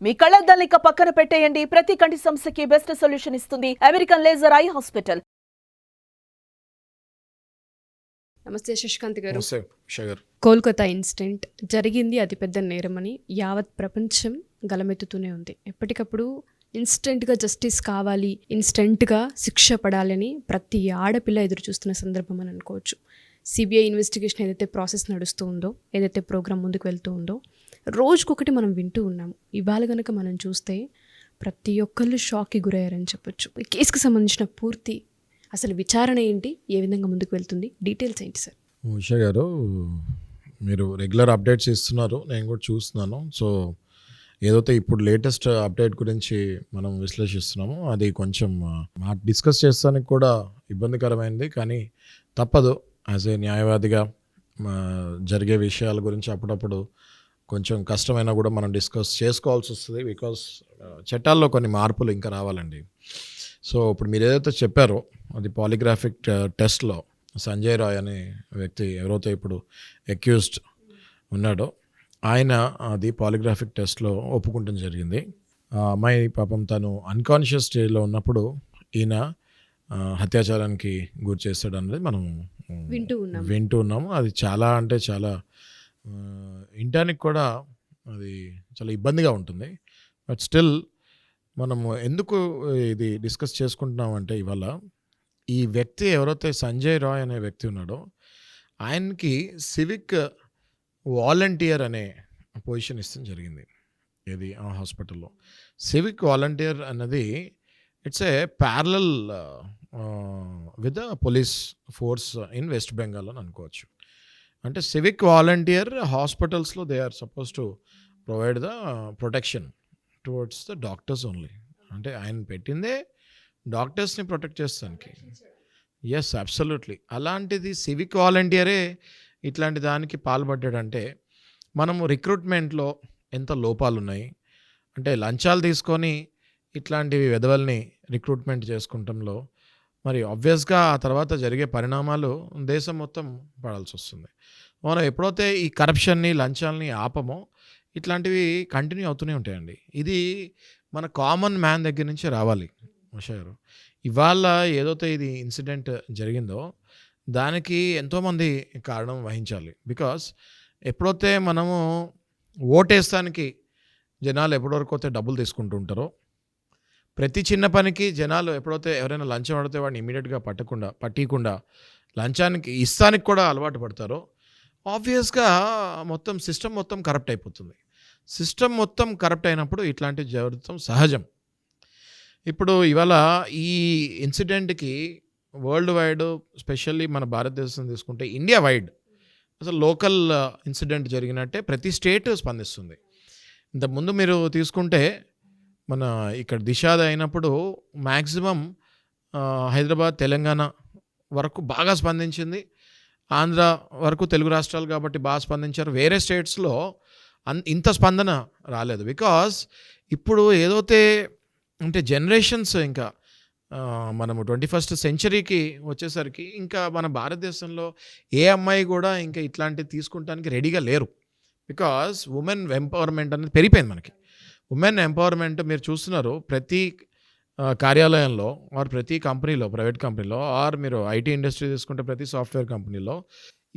మీ కళ్ళద్దాల్ని ఇక పక్కన పెట్టేయండి. ప్రతి కంటి సమస్యకి బెస్ట్ సొల్యూషన్ ఇస్తుంది అమెరికన్ లేజర్ ఐ హాస్పిటల్. నమస్తే శశికాంత్ గారు. కోల్కతా ఇన్సిడెంట్ జరిగింది అతిపెద్ద నేరమని యావత్ ప్రపంచం గలమెత్తుతూనే ఉంది. ఎప్పటికప్పుడు ఇన్స్టెంట్గా జస్టిస్ కావాలి, ఇన్స్టెంట్గా శిక్ష పడాలని ప్రతి ఆడపిల్ల ఎదురు చూస్తున్న సందర్భం అని అనుకోవచ్చు. సిబిఐ ఇన్వెస్టిగేషన్ ఏదైతే ప్రాసెస్ నడుస్తూ ఉందో, ఏదైతే ప్రోగ్రామ్ ముందుకు వెళ్తూ ఉందో, రోజుకొకటి మనం వింటూ ఉన్నాము. ఇవాళ కనుక మనం చూస్తే ప్రతి ఒక్కళ్ళు షాక్కి గురయ్యారని చెప్పొచ్చు. ఈ కేసుకు సంబంధించిన పూర్తి అసలు విచారణ ఏంటి, ఏ విధంగా ముందుకు వెళ్తుంది, డీటెయిల్స్ ఏంటి సార్? ఉషా గారు, మీరు రెగ్యులర్ అప్డేట్స్ ఇస్తున్నారు, నేను కూడా చూస్తున్నాను. సో ఏదైతే ఇప్పుడు లేటెస్ట్ అప్డేట్ గురించి మనం విశ్లేషిస్తున్నామో అది కొంచెం డిస్కస్ చేస్తానికి కూడా ఇబ్బందికరమైంది. కానీ తప్పదు, యాజ్ ఏ న్యాయవాదిగా జరిగే విషయాల గురించి అప్పుడప్పుడు కొంచెం కష్టమైనా కూడా మనం డిస్కస్ చేసుకోవాల్సి వస్తుంది. బికాస్ చట్టాల్లో కొన్ని మార్పులు ఇంకా రావాలండి. సో ఇప్పుడు మీరు ఏదైతే చెప్పారో అది పాలిగ్రాఫిక్ టెస్ట్లో సంజయ్ రాయ్ అనే వ్యక్తి ఎవరైతే ఇప్పుడు అక్యూజ్డ్ ఉన్నాడో ఆయన అది పాలిగ్రాఫిక్ టెస్ట్లో ఒప్పుకుంటం జరిగింది. అమ్మాయి పాపం తను అన్కాన్షియస్ స్టేజ్లో ఉన్నప్పుడు ఈయన అత్యాచారానికి గురి చేస్తాడు అనేది మనం వింటూ ఉన్నాము. అది చాలా అంటే చాలా వినడానికి కూడా అది చాలా ఇబ్బందిగా ఉంటుంది. బట్ స్టిల్ మనము ఎందుకు ఇది డిస్కస్ చేసుకుంటున్నామంటే ఇవాళ ఈ వ్యక్తి ఎవరైతే సంజయ్ రాయ్ అనే వ్యక్తి ఉన్నాడో ఆయనకి సివిక్ వాలంటీర్ అనే పొజిషన్ ఇష్టం జరిగింది. ఇది ఆ హాస్పిటల్లో సివిక్ వాలంటీర్ అన్నది it's a parallel with the police force in West Bengal అని అనుకోవచ్చు. అంటే సివిక్ వాలంటీర్ హాస్పిటల్స్లో they are suppose to provide the protection towards the doctors only. అంటే ఆయన పెట్టిందే డాక్టర్స్ని ప్రొటెక్ట్ చేస్తానికి. Yes, absolutely. అలాంటిది సివిక్ వాలంటీరే ఇట్లాంటి దానికి పాల్పడ్డాడంటే మనము రిక్రూట్మెంట్లో ఎంత లోపాలు ఉన్నాయి. అంటే లంచాలు తీసుకొని ఇట్లాంటివి వెధవల్ని రిక్రూట్మెంట్ చేసుకుంటంలో మరి ఆబ్వియస్గా ఆ తర్వాత జరిగే పరిణామాలు దేశం మొత్తం పడాల్సి వస్తుంది. మనం ఎప్పుడైతే ఈ కరప్షన్ని లంచాలని ఆపమో ఇట్లాంటివి కంటిన్యూ అవుతూనే ఉంటాయండి. ఇది మన కామన్ మ్యాన్ దగ్గర నుంచి రావాలి. ఉషా గారు, ఇవాళ ఏదైతే ఇది ఇన్సిడెంట్ జరిగిందో దానికి ఎంతోమంది కారణం వహించాలి. బికాస్ ఎప్పుడైతే మనము ఓటేస్తానికి జనాలు ఎప్పటివరకు అయితే డబ్బులు తీసుకుంటూ ఉంటారో, ప్రతి చిన్న పనికి జనాలు ఎప్పుడైతే ఎవరైనా లంచం అడితే వాడిని ఇమీడియట్గా పట్టకుండా లంచానికి ఇస్తానికి కూడా అలవాటు పడతారో ఆబ్వియస్గా మొత్తం సిస్టమ్ మొత్తం కరప్ట్ అయిపోతుంది. సిస్టమ్ మొత్తం కరప్ట్ అయినప్పుడు ఇట్లాంటివి జరగడం సహజం. ఇప్పుడు ఇవాళ ఈ ఇన్సిడెంట్కి వరల్డ్ వైడ్, స్పెషల్లీ మన భారతదేశం తీసుకుంటే ఇండియా వైడ్ అసలు లోకల్ ఇన్సిడెంట్ జరిగినట్టే ప్రతి స్టేట్ స్పందిస్తుంది. ఇంతకుముందు మీరు తీసుకుంటే మన ఇక్కడ దిశాద అయినప్పుడు మ్యాక్సిమం హైదరాబాద్, తెలంగాణ వరకు బాగా స్పందించింది. ఆంధ్ర వరకు తెలుగు రాష్ట్రాలు కాబట్టి బాగా స్పందించారు. వేరే స్టేట్స్లో ఇంత స్పందన రాలేదు. బికాస్ ఇప్పుడు ఏదైతే అంటే జనరేషన్స్ ఇంకా మనము 21st సెంచరీకి వచ్చేసరికి ఇంకా మన భారతదేశంలో ఏ అమ్మాయి కూడా ఇంకా ఇట్లాంటివి తీసుకుంటానికి రెడీగా లేరు. బికాస్ ఉమెన్ ఎంపవర్మెంట్ అనేది పెరిగిపోయింది మనకి. ఉమెన్ ఎంపవర్మెంట్ మీరు చూస్తున్నారు ప్రతి కార్యాలయంలో ఆర్ ప్రతి కంపెనీలో, ప్రైవేట్ కంపెనీలో ఆర్ మీరు ఐటీ ఇండస్ట్రీ తీసుకుంటే ప్రతి సాఫ్ట్వేర్ కంపెనీలో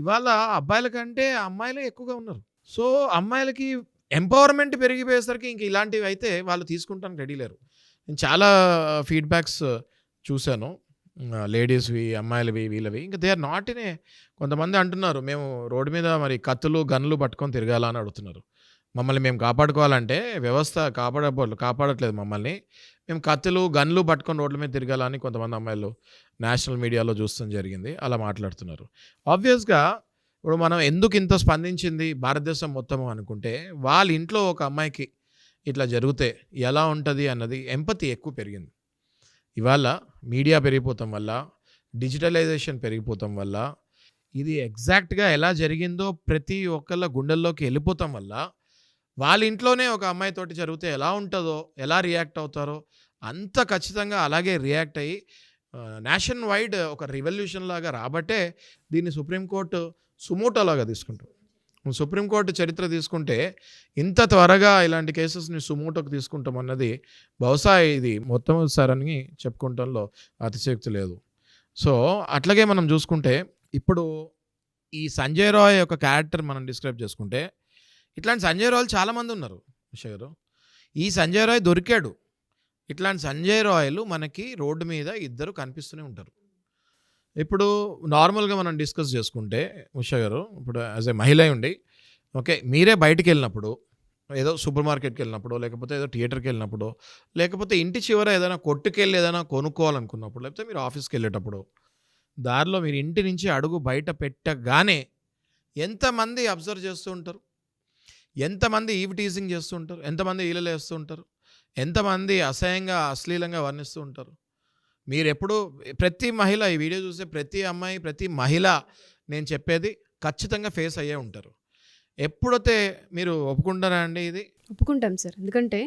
ఇవాళ అబ్బాయిల కంటే అమ్మాయిలే ఎక్కువగా ఉన్నారు. సో అమ్మాయిలకి ఎంపవర్మెంట్ పెరిగిపోయేసరికి ఇంక ఇలాంటివి అయితే వాళ్ళు తీసుకుంటానికి రెడీ లేరు. నేను చాలా ఫీడ్బ్యాక్స్ చూశాను, లేడీస్వి, అమ్మాయిలవి, వీళ్ళవి. ఇంకా they are not in a. కొంతమంది అంటున్నారు మేము రోడ్డు మీద మరి కత్తులు గన్నులు పట్టుకొని తిరగాలా అని అడుగుతున్నారు. మమ్మల్ని మేము కాపాడుకోవాలంటే వ్యవస్థ కాపాడట్లేదు మమ్మల్ని, మేము కత్తులు గన్లు పట్టుకొని రోడ్ల మీద తిరగాలని కొంతమంది అమ్మాయిలు నేషనల్ మీడియాలో చూస్తాం జరిగింది. అలా మాట్లాడుతున్నారు. ఆబ్వియస్గా ఇప్పుడు మనం ఎందుకు ఇంత స్పందించింది భారతదేశం మొత్తము అనుకుంటే, వాళ్ళ ఇంట్లో ఒక అమ్మాయికి ఇట్లా జరిగితే ఎలా ఉంటుంది అన్నది ఎంపతి ఎక్కువ పెరిగింది. ఇవాళ మీడియా పెరిగిపోతాం వల్ల, డిజిటలైజేషన్ పెరిగిపోతాం వల్ల, ఇది ఎగ్జాక్ట్గా ఎలా జరిగిందో ప్రతి ఒక్కళ్ళ గుండెల్లోకి వెళ్ళిపోతాం వల్ల వాళ్ళ ఇంట్లోనే ఒక అమ్మాయితోటి జరిగితే ఎలా ఉంటుందో, ఎలా రియాక్ట్ అవుతారో అంత ఖచ్చితంగా అలాగే రియాక్ట్ అయ్యి నేషన్ వైడ్ ఒక రివల్యూషన్ లాగా రాబట్టే దీన్ని సుప్రీంకోర్టు సుమోటోలాగా తీసుకుంటాం. సుప్రీంకోర్టు చరిత్ర తీసుకుంటే ఇంత త్వరగా ఇలాంటి కేసెస్ని సుమోటోకి తీసుకుంటాం అన్నది బహుశా ఇది మొట్టమొదటిసారని చెప్పుకుంటంలో అతిశయోక్తి లేదు. సో అట్లాగే మనం చూసుకుంటే ఇప్పుడు ఈ సంజయ్ రాయ్ యొక్క క్యారెక్టర్ మనం డిస్క్రైబ్ చేసుకుంటే ఇట్లాంటి సంజయ్ రాయలు చాలామంది ఉన్నారు ఉషా గారు. ఈ సంజయ్ రాయ్ దొరికాడు. ఇట్లాంటి సంజయ్ రాయలు మనకి రోడ్డు మీద ఇద్దరు కనిపిస్తూనే ఉంటారు. ఇప్పుడు నార్మల్గా మనం డిస్కస్ చేసుకుంటే ఉషా గారు, ఇప్పుడు యాజ్ ఏ మహిళ ఉండి ఓకే, మీరే బయటికి వెళ్ళినప్పుడు ఏదో సూపర్ మార్కెట్కి వెళ్ళినప్పుడు, లేకపోతే ఏదో థియేటర్కి వెళ్ళినప్పుడు, లేకపోతే ఇంటి చివర ఏదైనా కొట్టుకెళ్ళి ఏదైనా కొనుక్కోవాలనుకున్నప్పుడు, లేకపోతే మీరు ఆఫీస్కి వెళ్ళేటప్పుడు దారిలో మీరు ఇంటి నుంచి అడుగు బయట పెట్టగానే ఎంతమంది అబ్జర్వ్ చేస్తూ ఉంటారు, ఎంతమంది ఈవ్ టీజింగ్ చేస్తూ ఉంటారు, ఎంతమంది ఈలలు వేస్తూ ఉంటారు, ఎంతమంది అసహ్యంగా అశ్లీలంగా వర్ణిస్తూ ఉంటారు. మీరు ఎప్పుడు ప్రతి మహిళ ఈ వీడియో చూసే ప్రతి అమ్మాయి, ప్రతి మహిళ నేను చెప్పేది ఖచ్చితంగా ఫేస్ అయ్యే ఉంటారు. ఎప్పుడైతే మీరు ఒప్పుకుంటారా అండి ఇది? ఒప్పుకుంటాం సార్. ఎందుకంటే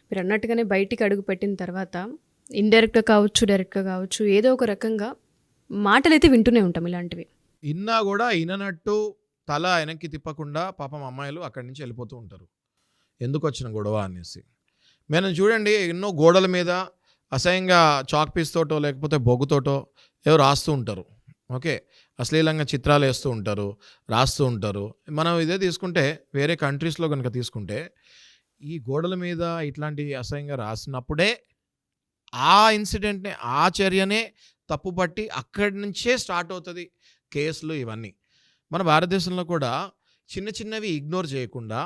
మీరు అన్నట్టుగానే బయటికి అడుగు పెట్టిన తర్వాత ఇండైరెక్ట్గా కావచ్చు, డైరెక్ట్గా కావచ్చు, ఏదో ఒక రకంగా మాటలు అయితే వింటూనే ఉంటాం ఇలాంటివి. ఇన్నా కూడా ఇననట్టు తల వెనక్కి తిప్పకుండా పాపం అమ్మాయిలు అక్కడి నుంచి వెళ్ళిపోతూ ఉంటారు. ఎందుకు వచ్చిన గొడవ అనేసి. మనం చూడండి, ఎన్నో గోడల మీద అసహ్యంగా చాక్ పీస్తోటో లేకపోతే బొగ్గుతోటో ఏవో రాస్తూ ఉంటారు. ఓకే, అశ్లీలంగా చిత్రాలు వేస్తూ ఉంటారు, రాస్తూ ఉంటారు. మనం ఇదే తీసుకుంటే వేరే కంట్రీస్లో కనుక తీసుకుంటే ఈ గోడల మీద ఇట్లాంటి అసహ్యంగా రాసినప్పుడే ఆ ఇన్సిడెంట్ని, ఆ చర్యనే తప్పుపట్టి అక్కడి నుంచే స్టార్ట్ అవుతుంది కేసులు ఇవన్నీ. మన భారతదేశంలో కూడా చిన్న చిన్నవి ఇగ్నోర్ చేయకుండా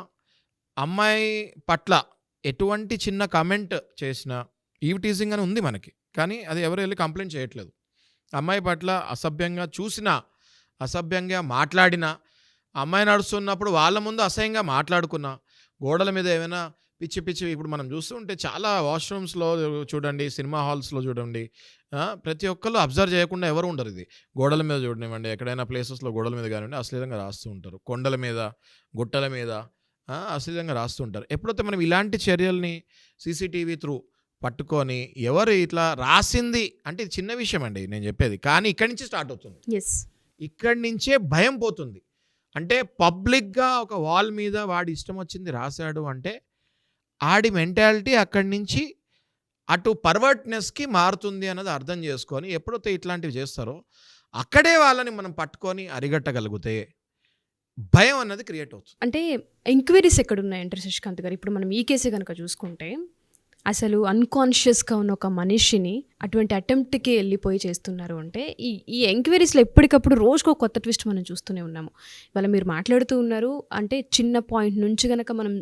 అమ్మాయి పట్ల ఎటువంటి చిన్న కమెంట్ చేసినా ఈవ్ టీజింగ్ అని ఉంది మనకి, కానీ అది ఎవరు వెళ్ళి కంప్లైంట్ చేయట్లేదు. అమ్మాయి పట్ల అసభ్యంగా చూసినా, అసభ్యంగా మాట్లాడినా, అమ్మాయి నడుస్తున్నప్పుడు వాళ్ళ ముందు అసహ్యంగా మాట్లాడుకున్నా, గోడల మీద ఏమైనా పిచ్చి పిచ్చి ఇప్పుడు మనం చూస్తూ ఉంటే చాలా వాష్రూమ్స్లో చూడండి, సినిమా హాల్స్లో చూడండి, ప్రతి ఒక్కళ్ళు అబ్జర్వ్ చేయకుండా ఎవరు ఉండరు. ఇది గోడల మీద చూడనివ్వండి, ఎక్కడైనా ప్లేసెస్లో గోడల మీద కానివ్వండి అశ్లీలంగా రాస్తూ ఉంటారు. కొండల మీద, గుట్టల మీద అశ్లీలంగా రాస్తూ ఉంటారు. ఎప్పుడైతే మనం ఇలాంటి చర్యల్ని సీసీటీవీ త్రూ పట్టుకొని ఎవరు ఇట్లా రాసింది అంటే ఇది చిన్న విషయం అండి నేను చెప్పేది, కానీ ఇక్కడి నుంచి స్టార్ట్ అవుతుంది. ఎస్, ఇక్కడి నుంచే భయం పోతుంది. అంటే పబ్లిక్గా ఒక వాల్ మీద వాడి ఇష్టం వచ్చింది రాశాడు అంటే ఆడి మెంటాలిటీ అక్కడి నుంచి అటు పర్వర్ట్నెస్కి మారుతుంది అన్నది అర్థం చేసుకొని ఎప్పుడైతే ఇట్లాంటివి చేస్తారో అక్కడే వాళ్ళని మనం పట్టుకొని అరిగట్టగలిగితే భయం అన్నది క్రియేట్ అవుతుంది. అంటే ఎంక్వైరీస్ ఎక్కడున్నాయంటారు శశికాంత్ గారు? ఇప్పుడు మనం ఈ కేసే కనుక చూసుకుంటే అసలు అన్కాన్షియస్గా ఉన్న ఒక మనిషిని అటువంటి అటెంప్ట్కి వెళ్ళిపోయి చేస్తున్నారు అంటే ఈ ఎంక్వైరీస్లో ఎప్పటికప్పుడు రోజుకో కొత్త ట్విస్ట్ మనం చూస్తూనే ఉన్నాము. ఇవాళ మీరు మాట్లాడుతూ ఉన్నారు అంటే చిన్న పాయింట్ నుంచి కనుక మనం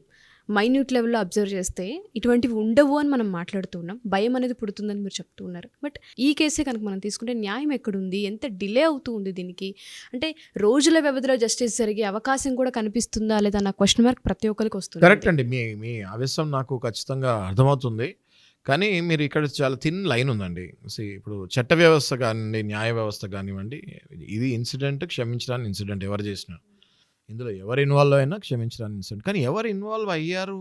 మైన్యూట్ లెవెల్లో అబ్జర్వ్ చేస్తే ఇటువంటివి ఉండవు అని మనం మాట్లాడుతూ ఉన్నాం. భయం అనేది పుడుతుందని మీరు చెప్తూ ఉన్నారు. బట్ ఈ కేసే కనుక మనం తీసుకుంటే న్యాయం ఎక్కడుంది? ఎంత డిలే అవుతూ ఉంది దీనికి? అంటే రోజుల వ్యవధిలో జస్టిస్ జరిగే అవకాశం కూడా కనిపిస్తుందా లేదా అన్న క్వశ్చన్ మార్క్ ప్రతి ఒక్కరికి వస్తుంది. కరెక్ట్ అండి, మీ ఆవేశం నాకు ఖచ్చితంగా అర్థమవుతుంది. కానీ మీరు ఇక్కడ చాలా థిన్ లైన్ ఉందండి. ఇప్పుడు చట్ట వ్యవస్థ కానివ్వండి, న్యాయ వ్యవస్థ కానివ్వండి, ఇది ఇన్సిడెంట్, క్షమించడానికి ఇన్సిడెంట్ ఎవరు చేసినా, ఇందులో ఎవరు ఇన్వాల్వ్ అయినా క్షమించడానికి ఇన్సిడెంట్. కానీ ఎవరు ఇన్వాల్వ్ అయ్యారు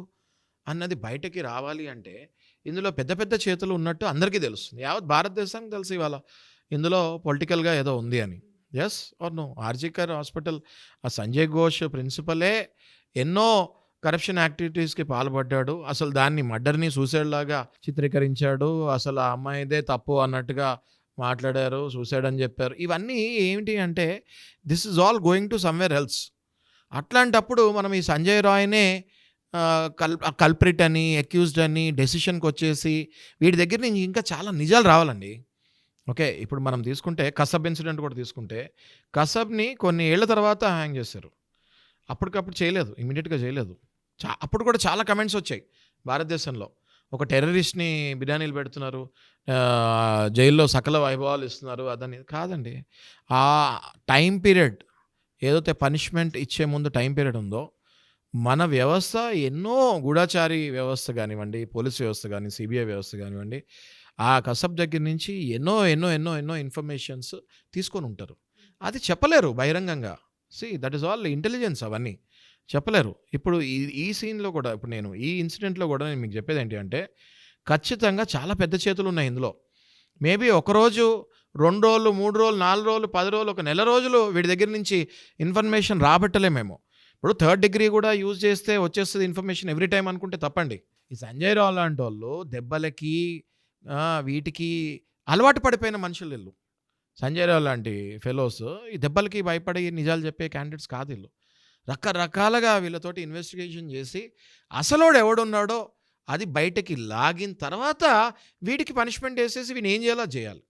అన్నది బయటకి రావాలి అంటే ఇందులో పెద్ద పెద్ద చేతులు ఉన్నట్టు అందరికీ తెలుస్తుంది. యావత్ భారతదేశానికి తెలుసు ఇవాళ ఇందులో పొలిటికల్గా ఏదో ఉంది అని. Yes or no? RG Kar hospital ఆ సంజయ్ ఘోష్ ప్రిన్సిపలే ఎన్నో కరప్షన్ యాక్టివిటీస్కి పాల్పడ్డాడు. అసలు దాన్ని మర్డర్ని సూసైడ్ లాగా చిత్రీకరించాడు. అసలు ఆ అమ్మాయిదే తప్పు అన్నట్టుగా మాట్లాడారు, సూసైడ్ అని చెప్పారు. ఇవన్నీ ఏమిటి అంటే this is all going to somewhere else. అట్లాంటప్పుడు మనం ఈ సంజయ్ రాయ్నే కల్ప్రిట్ అని, అక్యూజ్డ్ అని డెసిషన్కి వచ్చేసి వీడి దగ్గర నుంచి ఇంకా చాలా నిజాలు రావాలండి. ఓకే, ఇప్పుడు మనం తీసుకుంటే కసబ్ ఇన్సిడెంట్ కూడా తీసుకుంటే కసబ్ని కొన్ని ఏళ్ల తర్వాత హ్యాంగ్ చేశారు. అప్పటికప్పుడు చేయలేదు, ఇమీడియట్గా చేయలేదు. అప్పుడు కూడా చాలా కమెంట్స్ వచ్చాయి భారతదేశంలో. ఒక టెర్రరిస్ట్ని బిర్యానీలు పెడుతున్నారు, జైల్లో సకల వైభవాలు ఇస్తున్నారు, అదని కాదండి. ఆ టైం పీరియడ్ ఏదైతే పనిష్మెంట్ ఇచ్చే ముందు టైం పీరియడ్ ఉందో మన వ్యవస్థ ఎన్నో గూఢాచారి వ్యవస్థ కానివ్వండి, పోలీస్ వ్యవస్థ కానీ, సిబిఐ వ్యవస్థ కానివ్వండి, ఆ కసబ్ దగ్గర నుంచి ఎన్నో ఎన్నో ఎన్నో ఎన్నో ఇన్ఫర్మేషన్స్ తీసుకొని ఉంటారు. అది చెప్పలేరు బహిరంగంగా. దట్ ఈస్ ఆల్ ఇంటెలిజెన్స్, అవన్నీ చెప్పలేరు. ఇప్పుడు ఈ సీన్లో కూడా, ఇప్పుడు నేను ఈ ఇన్సిడెంట్లో కూడా నేను మీకు చెప్పేది ఏంటి అంటే ఖచ్చితంగా చాలా పెద్ద చేతులు ఉన్నాయి ఇందులో. మేబీ ఒకరోజు, 2 రోజులు, 3 రోజులు, 4 రోజులు, 10 రోజులు, 1 నెల రోజులు వీడి దగ్గర నుంచి ఇన్ఫర్మేషన్ రాబట్టలేమేమో. ఇప్పుడు థర్డ్ డిగ్రీ కూడా యూజ్ చేస్తే వచ్చేస్తుంది ఇన్ఫర్మేషన్ ఎవ్రీ టైం అనుకుంటే తప్పండి. ఈ సంజయ్ రావు లాంటి వాళ్ళు దెబ్బలకి వీటికి అలవాటు పడిపోయిన మనుషులు వీళ్ళు. సంజయ్ రావు లాంటి ఫెలోస్ ఈ దెబ్బలకి భయపడి నిజాలు చెప్పే క్యాండిడేట్స్ కాదు వీళ్ళు. రకరకాలుగా వీళ్ళతోటి ఇన్వెస్టిగేషన్ చేసి అసలోడు ఎవడున్నాడో అది బయటకి లాగిన తర్వాత వీడికి పనిష్మెంట్ వేసేసి వీని ఏం చేయాలో చేయాలి.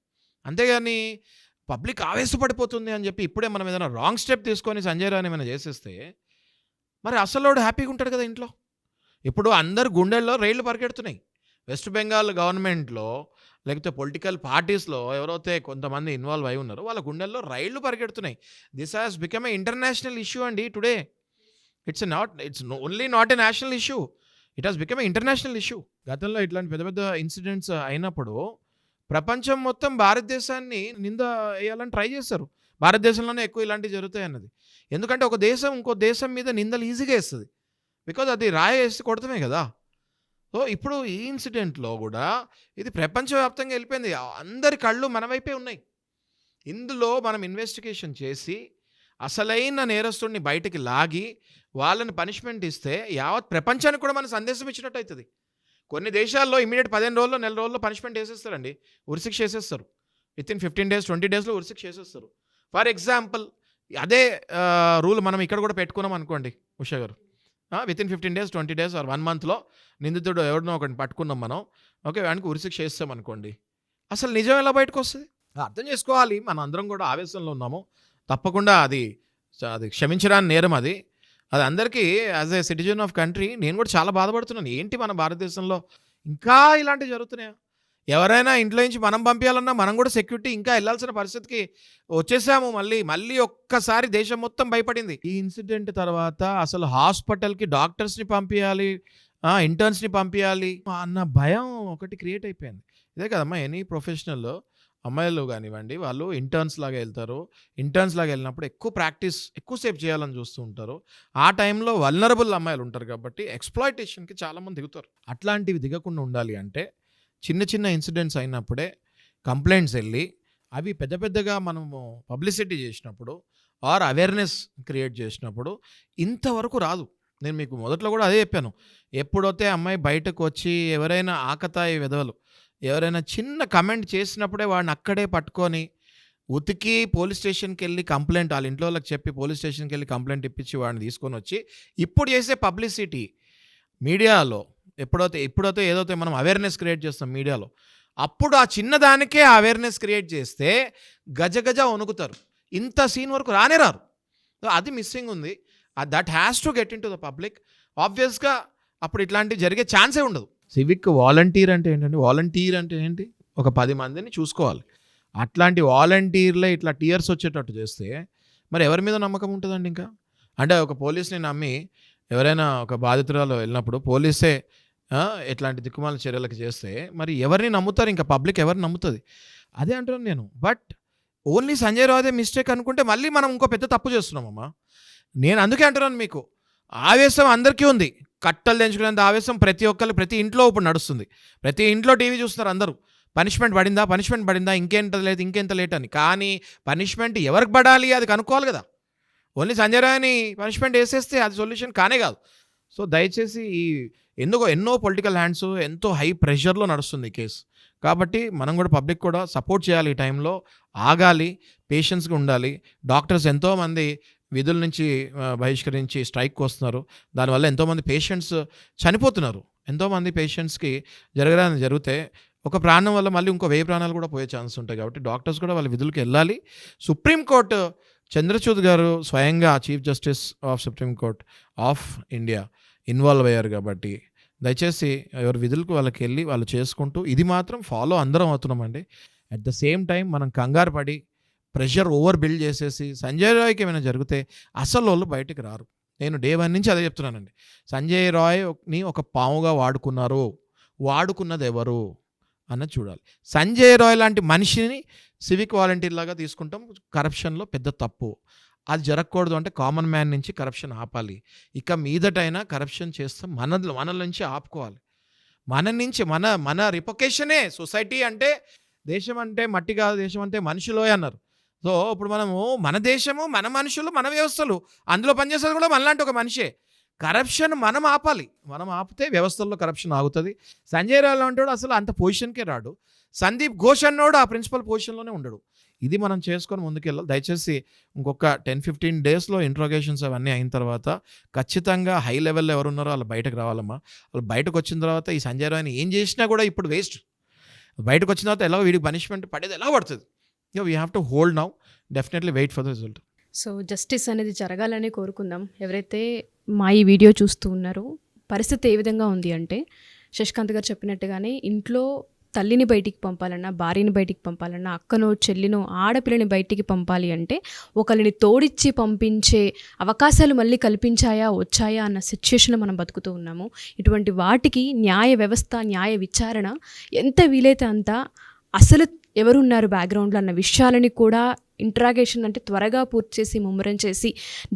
అంతేగాని పబ్లిక్ ఆవేశపడిపోతుంది అని చెప్పి ఇప్పుడే మనం ఏదైనా రాంగ్ స్టెప్ తీసుకొని సంజయ్ రావుని ఏమైనా చేసేస్తే మరి అసలోడు హ్యాపీగా ఉంటాడు కదా ఇంట్లో. ఇప్పుడు అందరు గుండెల్లో రైళ్లు పరిగెడుతున్నాయి. వెస్ట్ బెంగాల్ గవర్నమెంట్లో లేకపోతే పొలిటికల్ పార్టీస్లో ఎవరైతే కొంతమంది ఇన్వాల్వ్ అయి ఉన్నారో వాళ్ళ గుండెల్లో రైళ్లు పరిగెడుతున్నాయి. This has become a international issue అండి today. It's only not a national issue, it has become a international issue. గతంలో ఇట్లాంటి పెద్ద పెద్ద ఇన్సిడెంట్స్ అయినప్పుడు ప్రపంచం మొత్తం భారతదేశాన్ని నింద వేయాలని ట్రై చేస్తారు. భారతదేశంలోనే ఎక్కువ ఇలాంటివి జరుగుతాయి అన్నది. ఎందుకంటే ఒక దేశం ఇంకో దేశం మీద నిందలు ఈజీగా వేస్తుంది, బికాజ్ అది రాయి వేసి కొడతామే కదా. సో ఇప్పుడు ఈ ఇన్సిడెంట్లో కూడా ఇది ప్రపంచవ్యాప్తంగా వెళ్ళిపోయింది. అందరి కళ్ళు మన వైపే ఉన్నాయి. ఇందులో మనం ఇన్వెస్టిగేషన్ చేసి అసలైన నేరస్తుడిని బయటికి లాగి వాళ్ళని పనిష్మెంట్ ఇస్తే యావత్ ప్రపంచానికి కూడా మన సందేశం ఇచ్చినట్టు అవుతుంది. కొన్ని దేశాల్లో ఇమీడియట్ 15 రోజుల్లో నెల రోజుల్లో పనిష్మెంట్ వేసేస్తారండి, ఉరిశిక్ష వేసేస్తారు. వితిన్ 15 days 20 daysలో ఉరిశిక్ష వేసేస్తారు. ఫర్ ఎగ్జాంపుల్ అదే రూల్ మనం ఇక్కడ కూడా పెట్టుకున్నాం అనుకోండి ఉషా గారు. వితిన్ 15 days 20 days ఆర్ 1 monthలో నిందితుడు ఎవరినో ఒకటి పట్టుకున్నాం మనం, ఓకే, వానికి ఉరిశిక్ష వేస్తాం అనుకోండి. అసలు నిజం ఎలా బయటకు వస్తుంది? అర్థం చేసుకోవాలి. మనం అందరం కూడా ఆవేశంలో ఉన్నాము, తప్పకుండా అది క్షమించడానికి నేరం. అది అందరికీ as a citizen of country నేను కూడా చాలా బాధపడుతున్నాను. ఏంటి మన భారతదేశంలో ఇంకా ఇలాంటివి జరుగుతున్నాయా? ఎవరైనా ఇంట్లో నుంచి మనం పంపించాలన్నా మనం కూడా సెక్యూరిటీ ఇంకా వెళ్ళాల్సిన పరిస్థితికి వచ్చేసాము. మళ్ళీ ఒక్కసారి దేశం మొత్తం భయపడింది. ఈ ఇన్సిడెంట్ తర్వాత అసలు హాస్పిటల్కి డాక్టర్స్ని పంపించాలి, ఇంటర్న్స్ని పంపించాలి అన్న భయం ఒకటి క్రియేట్ అయిపోయింది. ఇదే కదమ్మా, ఎనీ ప్రొఫెషనల్ అమ్మాయిలు కానివ్వండి, వాళ్ళు ఇంటర్న్స్ లాగా వెళ్తారు. ఇంటర్న్స్ లాగా వెళ్ళినప్పుడు ఎక్కువ ప్రాక్టీస్ ఎక్కువసేపు చేయాలని చూస్తూ ఉంటారు. ఆ టైంలో వల్నరబుల్ అమ్మాయిలు ఉంటారు కాబట్టి ఎక్స్ప్లాయిటేషన్కి చాలామంది దిగుతారు. అట్లాంటివి దిగకుండా ఉండాలి అంటే చిన్న చిన్న ఇన్సిడెంట్స్ అయినప్పుడే కంప్లైంట్స్ వెళ్ళి అవి పెద్ద పెద్దగా మనము పబ్లిసిటీ చేసినప్పుడు ఆర్ అవేర్నెస్ క్రియేట్ చేసినప్పుడు ఇంతవరకు రాదు. నేను మీకు మొదట్లో కూడా అదే చెప్పాను. ఎప్పుడైతే అమ్మాయి బయటకు వచ్చి ఎవరైనా ఆకతాయి వెధవలు ఎవరైనా చిన్న కమెంట్ చేసినప్పుడే వాడిని అక్కడే పట్టుకొని ఉతికి పోలీస్ స్టేషన్కి వెళ్ళి కంప్లైంట్ వాళ్ళ ఇంట్లో వాళ్ళకి చెప్పి పోలీస్ స్టేషన్కి వెళ్ళి కంప్లైంట్ ఇప్పించి వాడిని తీసుకొని వచ్చి ఇప్పుడు చేసే పబ్లిసిటీ మీడియాలో ఎప్పుడైతే ఏదైతే మనం అవేర్నెస్ క్రియేట్ చేస్తాం మీడియాలో, అప్పుడు ఆ చిన్నదానికే అవేర్నెస్ క్రియేట్ చేస్తే గజ వణుకుతారు. ఇంత సీన్ వరకు రారు. అది మిస్సింగ్ ఉంది. That has to get in to the public. ఆబ్వియస్గా అప్పుడు ఇట్లాంటివి జరిగే ఛాన్సే ఉండదు. సివిక్ వాలంటీర్ అంటే ఏంటంటే, వాలంటీర్ అంటే ఏంటి? ఒక 10 మందిని చూసుకోవాలి. అట్లాంటి వాలంటీర్లే ఇట్లా టీయర్స్ వచ్చేటట్టు చేస్తే మరి ఎవరి మీద నమ్మకం ఉంటుందండి? ఇంకా అంటే ఒక పోలీస్ని నమ్మి ఎవరైనా ఒక బాధితురాలు వెళ్ళినప్పుడు పోలీసే ఇట్లాంటి దిక్కుమాల చర్యలకు చేస్తే మరి ఎవరిని నమ్ముతారు? ఇంకా పబ్లిక్ ఎవరిని నమ్ముతుంది? అదే అంటున్నాను నేను. బట్ ఓన్లీ సంజయ్ రావుదే మిస్టేక్ అనుకుంటే మళ్ళీ మనం ఇంకో పెద్ద తప్పు చేస్తున్నామమ్మా. నేను అందుకే అంటున్నాను, మీకు ఆవేశం అందరికీ ఉంది. కట్టలు తెంచుకునేంత ఆవేశం ప్రతి ఇంట్లో ఇప్పుడు నడుస్తుంది. ప్రతి ఇంట్లో టీవీ చూస్తున్నారు అందరూ. పనిష్మెంట్ పడిందా, ఇంకెంత లేట్ అని. కానీ పనిష్మెంట్ ఎవరికి పడాలి అది కనుక్కోవాలి కదా. ఓన్లీ సంజయ్ రావుని పనిష్మెంట్ వేసేస్తే అది సొల్యూషన్ కానే కాదు. సో దయచేసి ఎన్నో పొలిటికల్ హ్యాండ్స్ ఎంతో హై ప్రెషర్లో నడుస్తుంది ఈ కేసు. కాబట్టి మనం కూడా పబ్లిక్ కూడా సపోర్ట్ చేయాలి. ఈ టైంలో ఆగాలి, పేషెన్స్గా ఉండాలి. డాక్టర్స్ ఎంతోమంది విధుల నుంచి బహిష్కరించి స్ట్రైక్ వస్తున్నారు. దానివల్ల ఎంతోమంది పేషెంట్స్ చనిపోతున్నారు. ఎంతోమంది పేషెంట్స్కి జరిగితే ఒక ప్రాణం వల్ల మళ్ళీ ఇంకో 1000 ప్రాణాలు కూడా పోయే ఛాన్స్ ఉంటాయి. కాబట్టి డాక్టర్స్ కూడా వాళ్ళ విధులకు వెళ్ళాలి. సుప్రీంకోర్టు చంద్రచూడ్ గారు స్వయంగా chief justice of Supreme Court of India involve అయ్యారు. కాబట్టి దయచేసి ఎవరి విధులకు వాళ్ళకి వెళ్ళి వాళ్ళు చేసుకుంటూ ఇది మాత్రం ఫాలో అందరం అవుతున్నామండి. అట్ ద సేమ్ టైం మనం కంగారు పడి ప్రెషర్ ఓవర్ బిల్డ్ చేసేసి సంజయ్ రాయ్కి ఏమైనా జరిగితే అసలు వాళ్ళు బయటకు రారు. నేను డే 1 నుంచి అదే చెప్తున్నానండి. సంజయ్ రాయ్ని ఒక పాముగా వాడుకున్నది ఎవరు అన్నది చూడాలి. సంజయ్ రాయ్ లాంటి మనిషిని సివిక్ వాలంటీర్ లాగా తీసుకుంటాం. కరప్షన్లో పెద్ద తప్పు. అది జరగకూడదు అంటే కామన్ మ్యాన్ నుంచి కరప్షన్ ఆపాలి. ఇక మీదటైనా కరప్షన్ చేస్తాం మన నుంచి ఆపుకోవాలి. మన రిపొకేషనే. సొసైటీ అంటే దేశం అంటే మట్టి కాదు, దేశం అంటే మనుషులో అన్నారు. సో ఇప్పుడు మనము మన దేశము, మన మనుషులు, మన వ్యవస్థలు, అందులో పనిచేసేది కూడా మనలాంటి ఒక మనిషే. కరప్షన్ మనం ఆపాలి. మనం ఆపితే వ్యవస్థల్లో కరప్షన్ ఆగుతుంది. సంజయ్ రావు అంటాడు అసలు అంత పొజిషన్కే రాడు. సందీప్ ఘోష్ అన్నోడు ఆ ప్రిన్సిపల్ పొజిషన్లోనే ఉండడు. ఇది మనం చేసుకొని ముందుకెళ్ళాలి. దయచేసి ఇంకొక 10-15 డేస్లో ఇంట్రోగేషన్స్ అవన్నీ అయిన తర్వాత ఖచ్చితంగా హై లెవెల్లో ఎవరున్నారో వాళ్ళు బయటకు రావాలమ్మా. వాళ్ళు బయటకు వచ్చిన తర్వాత ఈ సంజయ్ రావుని ఏం చేసినా కూడా ఇప్పుడు వేస్ట్. బయటకు వచ్చిన తర్వాత ఎలా వీడికి పనిష్మెంట్ పడేది ఎలా పడుతుంది. We have to hold now, definitely wait for the result. So justice అనేది జరగాలని కోరుకుందాం. ఎవరైతే మా ఈ వీడియో చూస్తూ ఉన్నారో పరిస్థితి ఏ విధంగా ఉంది అంటే, శశికాంత్ గారు చెప్పినట్టుగానే ఇంట్లో తల్లిని బయటికి పంపాలన్నా, భార్యని బయటికి పంపాలన్నా, అక్కనో చెల్లినో ఆడపిల్లని బయటికి పంపాలి అంటే ఒకరిని తోడిచ్చి పంపించే అవకాశాలు మళ్ళీ కల్పించాయా వచ్చాయా అన్న సిచ్యుయేషన్లో మనం బతుకుతూ ఉన్నాము. ఇటువంటి వాటికి న్యాయ వ్యవస్థ, న్యాయ విచారణ ఎంత వీలైతే అంత అసలు ఎవరున్నారు బ్యాక్గ్రౌండ్లో అన్న విషయాలని కూడా ఇంట్రాగేషన్ అంటే త్వరగా పూర్తి చేసి ముమ్మరం చేసి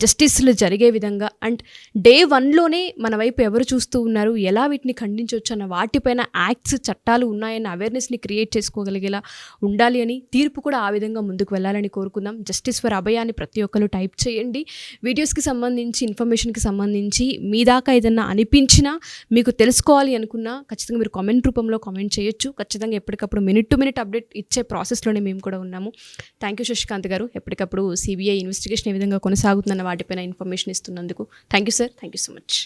జస్టిస్లు జరిగే విధంగా అండ్ డే 1లోనే మన వైపు ఎవరు చూస్తూ ఉన్నారు, ఎలా వీటిని ఖండించవచ్చు అన్న వాటిపైన యాక్ట్స్, చట్టాలు ఉన్నాయన్న అవేర్నెస్ని క్రియేట్ చేసుకోగలిగేలా ఉండాలి అని, తీర్పు కూడా ఆ విధంగా ముందుకు వెళ్ళాలని కోరుకుందాం. జస్టిస్ ఫర్ అభయ అని ప్రతి ఒక్కరు టైప్ చేయండి. వీడియోస్కి సంబంధించి, ఇన్ఫర్మేషన్కి సంబంధించి మీ దాకా ఏదన్నా అనిపించినా, మీకు తెలుసుకోవాలి అనుకున్నా ఖచ్చితంగా మీరు కామెంట్ రూపంలో కామెంట్ చేయొచ్చు. ఖచ్చితంగా ఎప్పటికప్పుడు మినిట్ టు మినిట్ అప్డేట్ ఇచ్చే ప్రాసెస్లోనే మేము కూడా ఉన్నాము. థ్యాంక్ యూ శశికాంత్ గారు, ఎప్పటికప్పుడు సిబిఐ ఇన్వెస్టిగేషన్ ఏ విధంగా కొనసాగుతుందన్న వాటిపైన ఇన్ఫర్మేషన్ ఇస్తున్నందుకు. Thank you sir, thank you so much.